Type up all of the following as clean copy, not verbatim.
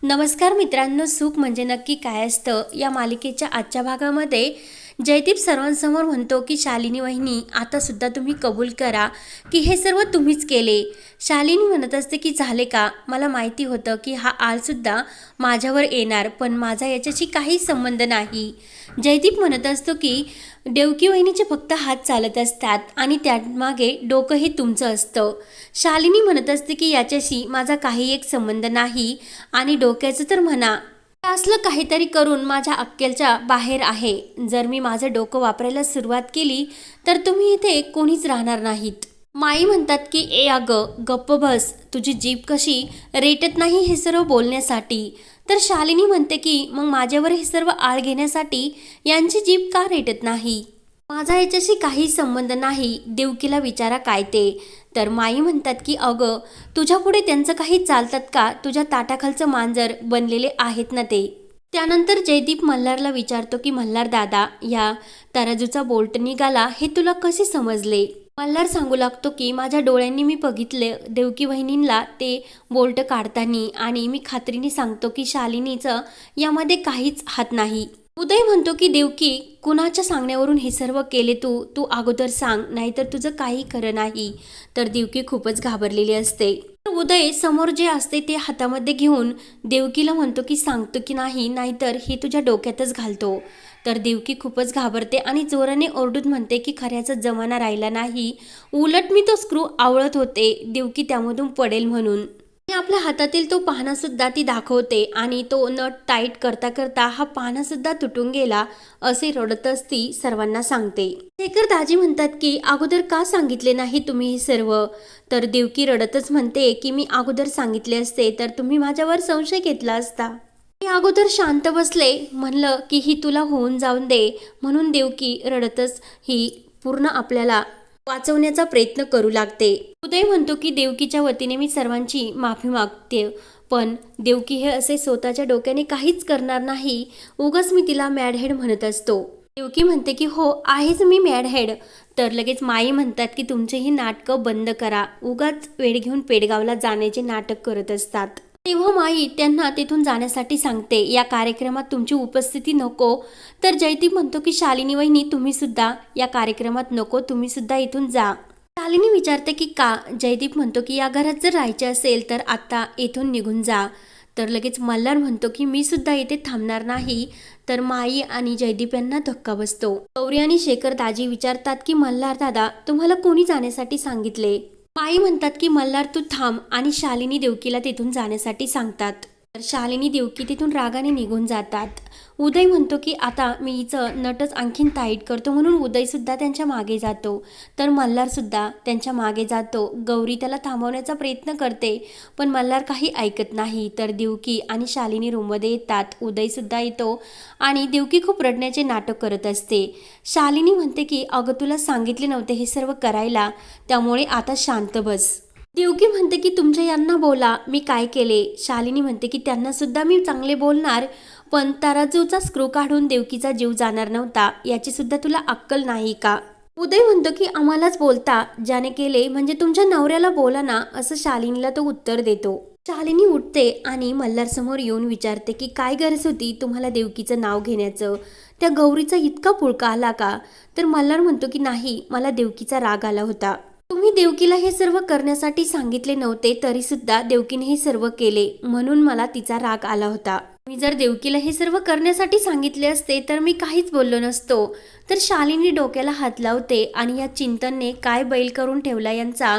नमस्कार मित्रांनो, सुख म्हणजे नक्की काय असतं या मालिकेच्या आजच्या भागामध्ये जयदीप सर्वांसमोर म्हणतो की शालिनी वहिनी, आता सुद्धा तुम्ही कबूल करा की हे सर्व तुम्हीच केले. शालिनी म्हणत असते की झाले का, मला माहिती होतं की हा आळसुद्धा माझ्यावर येणार, पण माझा याच्याशी काही संबंध नाही. जयदीप म्हणत असतो की देवकी वहिनीचे फक्त हात चालत असतात आणि त्यामागे डोकंही तुमचं असतं. शालिनी म्हणत असते की याच्याशी माझा काही एक संबंध नाही आणि डोक्याचं तर म्हणा, असलं काहीतरी करून माझ्या अक्कलच्या बाहेर आहे. जर मी माझं डोकं वापरायला सुरुवात केली तर तुम्ही इथे कोणीच राहणार नाहीत. माई म्हणतात की ए अगं गप्प बस, तुझी जीभ कशी रेटत नाही हे सर्व बोलण्यासाठी. तर शालिनी म्हणते की मग माझ्यावर हे सर्व आळ घेण्यासाठी यांची जीभ का रेटत नाही. माझा याच्याशी काही संबंध नाही, देवकीला विचारा काय ते. तर माई म्हणतात की अगं तुझ्या पुढे त्यांचं काही चालतात का, तुझ्या ताटाखालचं मांजर बनलेले आहेत ना ते. त्यानंतर जयदीप मल्हारला विचारतो की मल्हार दादा, या तराजूचा बोल्ट निघाला हे तुला कसे समजले. मल्हार सांगू लागतो की माझ्या डोळ्यांनी मी बघितले देवकी वहिनींना ते बोल्ट काढताना, आणि मी खात्रीने सांगतो की शालिनीचं यामध्ये काहीच हात नाही. उदय म्हणतो की देवकी, कुणाच्या सांगण्यावरून हे सर्व केले तू तू अगोदर सांग, नाहीतर तुझं काही खरं नाही. तर देवकी खूपच घाबरलेली असते. उदय समोर जे असते ते हातामध्ये घेऊन देवकीला म्हणतो की सांगतो की नाही, नाहीतर हे तुझ्या डोक्यातच घालतो. तर देवकी खूपच घाबरते आणि जोराने ओरडून म्हणते की खऱ्याचा जमाना राहिला नाही, उलट मी तो स्क्रू आवळत होते देवकी त्यामधून पडेल म्हणून. आपल्या हातातील तो पाहणा सुद्धा ती दाखवते आणि तो नट टाईट करता करता हा पाहणा सुद्धा तुटून गेला असे रडतच ती सर्वांना सांगते. शेखर दाजी म्हणतात की अगोदर का सांगितले नाही तुम्ही हे सर्व. तर देवकी रडतच म्हणते की मी अगोदर सांगितले असते तर तुम्ही माझ्यावर संशय घेतला असता. मी अगोदर शांत बसले, म्हणलं की ही तुला होऊन जाऊन दे, म्हणून देवकी रडतच ही पूर्ण आपल्याला वाचवण्याचा प्रयत्न करू लागते. उदय म्हणतो की देवकीच्या वतीने मी सर्वांची माफी मागते, पण देवकी हे असे स्वतःच्या डोक्याने काहीच करणार नाही, उगाच मी तिला मॅडहेड म्हणत असतो. देवकी म्हणते की हो आहेच मी मॅडहेड. तर लगेच माई म्हणतात की तुमचे ही नाटकं बंद करा, उगाच वेळ घेऊन पेडगावला जाण्याचे नाटक करत असतात. तेव्हा माई त्यांना तिथून जाण्यासाठी सांगते, या कार्यक्रमात तुमची उपस्थिती नको. तर जयदीप म्हणतो की शालिनी वहिनी तुम्ही सुद्धा या कार्यक्रमात नको, तुम्ही सुद्धा इथून जा. शालिनी विचारते की का. जयदीप म्हणतो की या घरात जर राहायचे असेल तर आता इथून निघून जा. तर लगेच मल्हार म्हणतो की मी सुद्धा इथे थांबणार नाही. तर माई आणि जयदीप यांना धक्का बसतो. गौरी आणि शेखर दाजी विचारतात की मल्हार दादा, तुम्हाला कोणी जाण्यासाठी सांगितले. माई म्हणतात की मल्हार तू थांब, आणि शालिनी देवकीला तिथून जाण्यासाठी सांगतात. तर शालिनी देवकी तिथून रागाने निघून जातात. उदय म्हणतो की आता मी हिचं नटच आणखीन टाईट करतो, म्हणून उदय सुद्धा त्यांच्या मागे जातो. तर मल्हार सुद्धा त्यांच्या मागे जातो. गौरी त्याला थांबवण्याचा प्रयत्न करते, पण मल्हार काही ऐकत नाही. तर देवकी आणि शालिनी रूममध्ये येतात. उदय सुद्धा येतो आणि देवकी खूप रडण्याचे नाटक करत असते. शालिनी म्हणते की अगं तुला सांगितले नव्हते हे सर्व करायला, त्यामुळे आता शांत बस. देवकी म्हणते की तुमच्या यांना बोला मी काय केले. शालिनी म्हणते की त्यांना सुद्धा मी चांगले बोलणार, पण तराजूचा स्क्रू काढून देवकीचा जीव जाणार नव्हता, याची सुद्धा तुला अक्कल नाही का. उदय म्हणतो की आम्हालाच बोलता, ज्याने केले म्हणजे तुमच्या नवऱ्याला बोला ना, असं शालिनीला तो उत्तर देतो. शालिनी उठते आणि मल्हार समोर येऊन विचारते की काय गरज होती तुम्हाला देवकीचं नाव घेण्याचं, त्या गौरीचा इतका पुळका आला का. तर मल्हार म्हणतो की नाही, मला देवकीचा राग आला होता. तुम्ही देवकीला हे सर्व करण्यासाठी सांगितले नव्हते, तरी सुद्धा देवकीने हे सर्व केले, म्हणून मला तिचा राग आला होता. मी जर देवकीला हे सर्व करण्यासाठी सांगितले असते तर मी काहीच बोललो नसतो. तर शालिनी डोक्याला हात लावते आणि या चिंतनने काय बैल करून ठेवला यांचा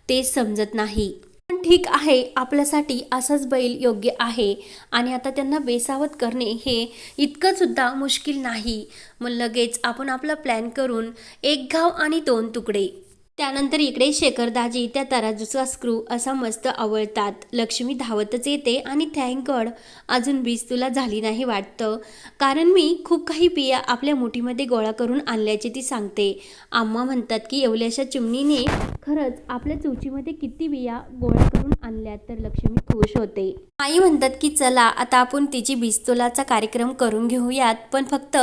ते समजत नाही. पण ठीक आहे, आपल्यासाठी असाच बैल योग्य आहे, आणि आता त्यांना बेसावत करणे हे इतकं सुद्धा मुश्किल नाही. मग लगेच आपण आपला प्लॅन करून एक घाव आणि दोन तुकडे. त्यानंतर इकडे शेखरदाजी त्या तराजूचा स्क्रू असा मस्त आवळतात. लक्ष्मी धावतच येते आणि थँक गॉड अजून बीज तुला झाली नाही वाटतं, कारण मी खूप काही बिया आपल्या मुठीमध्ये गोळा करून आणल्याचे ती सांगते. आम्हा म्हणतात की एवढ्याशा चिमणीने खरंच आपल्या चोचीमध्ये किती बिया गोळा करून आणल्यात. तर लक्ष्मी खुश होते. आई म्हणतात की चला आता आपण तिची बीजतोलाचा कार्यक्रम करून घेऊयात, पण फक्त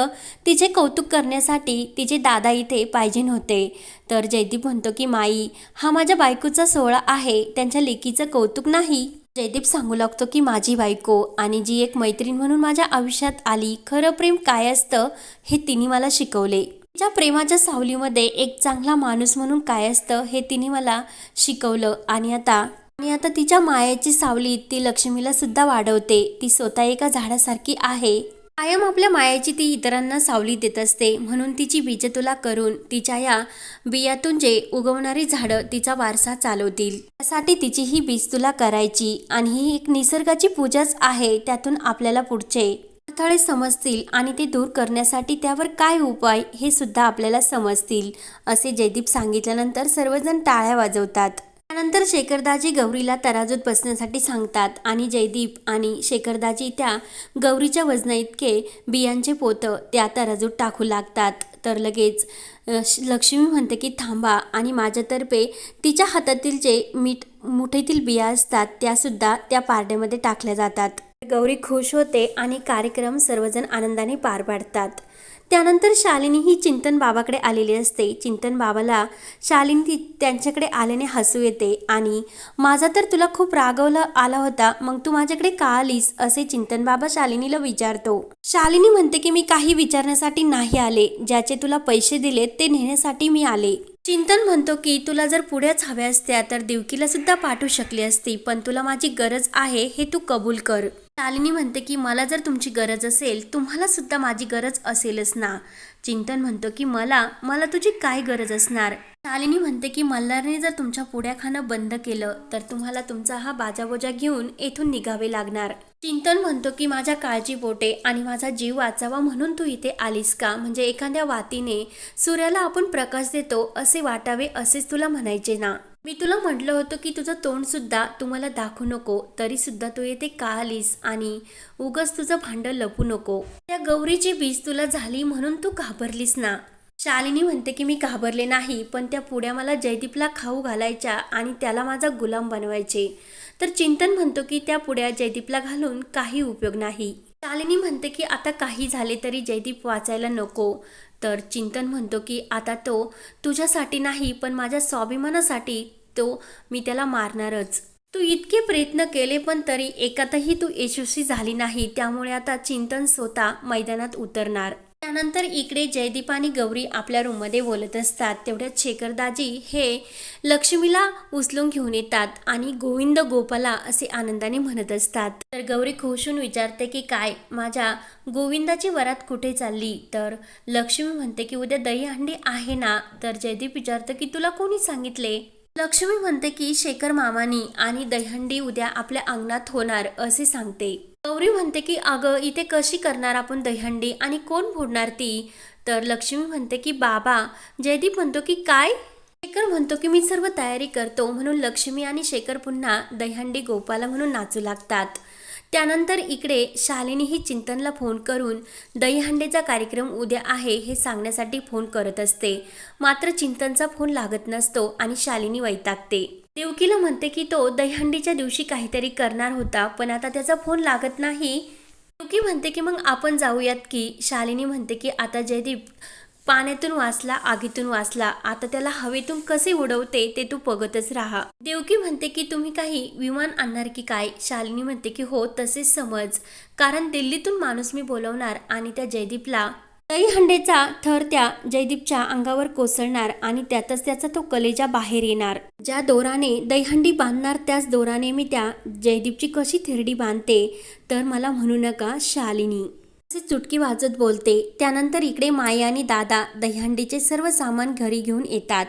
तिचे कौतुक करण्यासाठी तिचे दादा इथे पाहिजे होते. तर जयदीप म्हणतो की माई, हा माझ्या बायकोचा सोहळा आहे, त्यांच्या लेकीचं कौतुक नाही. जयदीप सांगू लागतो की माझी बायको आणि जी एक मैत्रीण म्हणून माझ्या आयुष्यात आली, खरं प्रेम काय असतं हे तिने मला शिकवले. तिच्या प्रेमाच्या सावलीमध्ये एक चांगला माणूस म्हणून काय असतं हे तिने मला शिकवलं. आणि आता तिच्या मायेची सावली ती लक्ष्मीला सुद्धा वाढवते. ती स्वतः एका झाडासारखी आहे. कायम आपल्या मायेची ती इतरांना सावली देत असते. म्हणून तिची बीजतुला करून तिच्या या बियातून जे उगवणारी झाडं तिचा वारसा चालवतील. त्यासाठी तिची ही बीजतुला करायची आणि ही एक निसर्गाची पूजाच आहे. त्यातून आपल्याला पुढचे अडथळे समजतील आणि ते दूर करण्यासाठी त्यावर काय उपाय हे सुद्धा आपल्याला समजतील, असे जयदीप सांगितल्यानंतर सर्वजण टाळ्या वाजवतात. त्यानंतर शेखरदाजी गौरीला तराजूत बसण्यासाठी सांगतात आणि जयदीप आणि शेखरदाजी त्या गौरीच्या वजना इतके बियांचे पोतं त्या तराजूत टाकू लागतात. तर लगेच लक्ष्मी म्हणते की थांबा आणि माझ्यातर्फे तिच्या हातातील जे मुठीतील बिया असतात त्यासुद्धा त्या पारड्यामध्ये टाकल्या जातात. गौरी खुश होते आणि कार्यक्रम सर्वजण आनंदाने पार पाडतात. त्यानंतर शालिनी ही चिंतन बाबाकडे आलेली असते. चिंतन बाबाला शालिनी त्यांच्याकडे आल्याने हसू येते आणि माझा तर तुला खूप रागवला आला होता, मग तू माझ्याकडे का आलीस, असे चिंतन बाबा शालिनीला विचारतो. शालिनी म्हणते की मी काही विचारण्यासाठी नाही आले, ज्याचे तुला पैसे दिले ते नेण्यासाठी मी आले. चिंतन म्हणतो की तुला जर पुढ्याच हव्या असत्या तर देवकीला सुद्धा पाठवू शकली असती, पण तुला माझी गरज आहे हे तू कबूल कर. शालिनी म्हणते की मला जर तुमची गरज असेल, तुम्हाला सुद्धा माझी गरज असेलच ना. चिंतन म्हणतो की मला तुझी काय गरज असणार. शालिनी म्हणते की मल्हारने जर तुमच्या पुड्या खाणं बंद केलं तर तुम्हाला तुमचा हा बाजाबोजा घेऊन येथून निघावे लागणार. चिंतन म्हणतो की माझ्या काळजीपोटे आणि माझा जीव वाचावा म्हणून तू इथे आलीस का, म्हणजे एखाद्या वातीने सूर्याला आपण प्रकाश देतो असे वाटावे असेच तुला म्हणायचे ना. मी तुला म्हटलं होतं की तुझं तोंड सुद्धा तू मला दाखवू नको, तरी सुद्धा तू येथे का आलीस आणि उगच तुझं भांड लपू नको. त्या गौरीची बीज तुला झाली म्हणून तू घाबरलीस ना. शालिनी म्हणते की मी घाबरले नाही, पण त्या पुड्या मला जयदीपला खाऊ घालायच्या आणि त्याला माझा गुलाम बनवायचे. तर चिंतन म्हणतो की त्या पुड्या जयदीपला घालून काही उपयोग नाही. शालिनी म्हणते की आता काही झाले तरी जयदीप वाचायला नको. तर चिंतन म्हणतो की आता तो तुझ्यासाठी नाही पण माझ्या स्वाभिमानासाठी मी त्याला मारणारच. तू इतके प्रयत्न केले पण तरी एकातही तू यशस्वी झाली नाही, त्यामुळे आता चिंतन स्वतः मैदानात उतरणार. त्यानंतर इकडे जयदीप आणि गौरी आपल्या रूममध्ये बोलत असतात. तेवढ्यात शेखरदाजी हे लक्ष्मीला उचलून घेऊन येतात आणि गोविंद गोपाला असे आनंदाने म्हणत असतात. तर गौरी खुश होऊन विचारते की काय माझ्या गोविंदाची वरात कुठे चालली. तर लक्ष्मी म्हणते की उद्या दहीहंडी आहे ना. तर जयदीप विचारतं की तुला कोणी सांगितले. लक्ष्मी म्हणते की शेखर मामानी आणि दहीहंडी उद्या आपल्या अंगणात होणार असे सांगते. गौरी म्हणते की अगं इथे कशी करणार आपण दहीहंडी आणि कोण फोडणार ती. तर लक्ष्मी म्हणते की बाबा. जयदीप म्हणतो की काय. शेखर म्हणतो की मी सर्व तयारी करतो. म्हणून लक्ष्मी आणि शेखर पुन्हा दहीहंडी गोपाला म्हणून नाचू लागतात. त्यानंतर इकडे शालिनी ही चिंतनला फोन करून दहीहंडीचा कार्यक्रम उद्या आहे हे सांगण्यासाठी फोन करत असते. मात्र चिंतनचा फोन लागत नसतो आणि शालिनी वैतागते. देवकीला म्हणते की तो दहीहंडीच्या दिवशी काहीतरी करणार होता पण आता त्याचा फोन लागत नाही. देवकी म्हणते की मग आपण जाऊयात की. शालिनी म्हणते की आता जयदीप पाण्यातून वाचला, आगीतून वाचला, आता त्याला हवेतून कसे उडवते ते तू बघतच राहा. देवकी म्हणते की तुम्ही काही विमान आणणार की काय. शालिनी म्हणते की हो तसेच समज, कारण दिल्लीतून माणूस मी बोलवणार आणि त्या जयदीपला दहीहंडीचा थर त्या जयदीपच्या अंगावर कोसळणार आणि त्यातच त्याचा तो कलेजा बाहेर येणार. ज्या दोराने दहीहंडी बांधणार त्याच दोराने मी त्या जयदीपची कशी थिरडी बांधते तर मला म्हणू नका शालिनी, असे चुटकी वाजत बोलते. त्यानंतर इकडे माया आणि दादा दहीहंडीचे सर्व सामान घरी घेऊन येतात.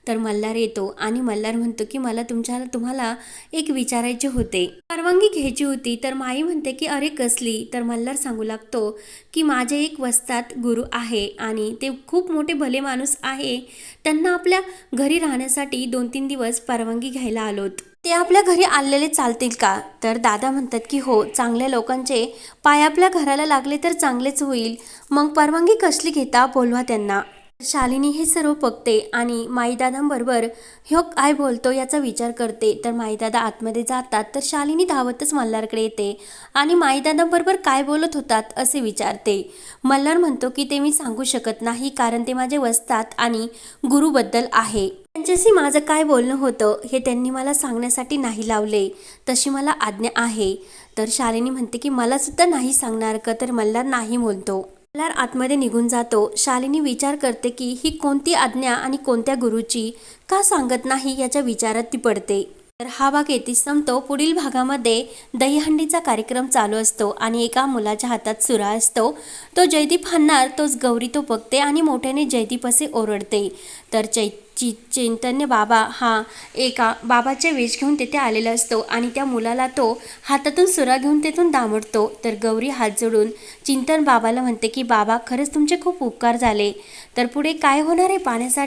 तर मल्हार येतो आणि मल्हार म्हणतो की मला तुम्हाला एक विचारायचे होते, परवानगी घ्यायची होती. तर माई म्हणते की अरे कसली. तर मल्हार सांगू लागतो की माझे एक वस्तात गुरु आहे आणि ते खूप मोठे भले माणूस आहे. त्यांना आपल्या घरी राहण्यासाठी 2-3 दिवस परवानगी घ्यायला आलोत. ते आपल्या घरी आलेले चालतील का. तर दादा म्हणतात की हो, चांगल्या लोकांचे पाय आपल्या घराला लागले तर चांगलेच होईल. मग परवानगी कसली घेता, बोलवा त्यांना. शालिनी हे सर्व बघते आणि माईदादांबरोबर ह्यो काय बोलतो याचा विचार करते. तर माईदादा आतमध्ये जातात तर शालिनी धावतच मल्हारकडे येते आणि माईदादांबरोबर काय बोलत होतात असे विचारते. मल्हार म्हणतो की ते मी सांगू शकत नाही, कारण ते माझे वस्तात आणि गुरुबद्दल आहे. त्यांच्याशी माझं काय बोलणं होतं हे त्यांनी मला सांगण्यासाठी नाही लावले, तशी मला आज्ञा आहे. तर शालिनी म्हणते की मला सुद्धा नाही सांगणार का? तर मल्हार नाही बोलतो. मल्हार आतमध्ये निघून जातो. शालिनी विचार करते की ही कोणती आज्ञा आणि कोणत्या गुरुची, का सांगत नाही याच्या विचारात ती पडते. तर हा भाग येथेच संपतो. पुढील भागामध्ये दहीहंडीचा कार्यक्रम चालू असतो आणि एका मुलाच्या हातात सुरा असतो. तो जयदीप हाणणार तोच गौरी तो बघते आणि मोठ्याने जयदीप असे ओरडते. तर चैतन्य बाबा हा एका बाबाचे वेश घेऊन तेथे आलेला असतो आणि त्या मुलाला तो हातातून सुरा घेऊन तेथून दामडतो. तर गौरी हात जोडून चिंतन बाबाला म्हणते की बाबा, खरंच तुमचे खूप उपकार झाले. तर पुढे काय होणार आहे पाहण्यासाठी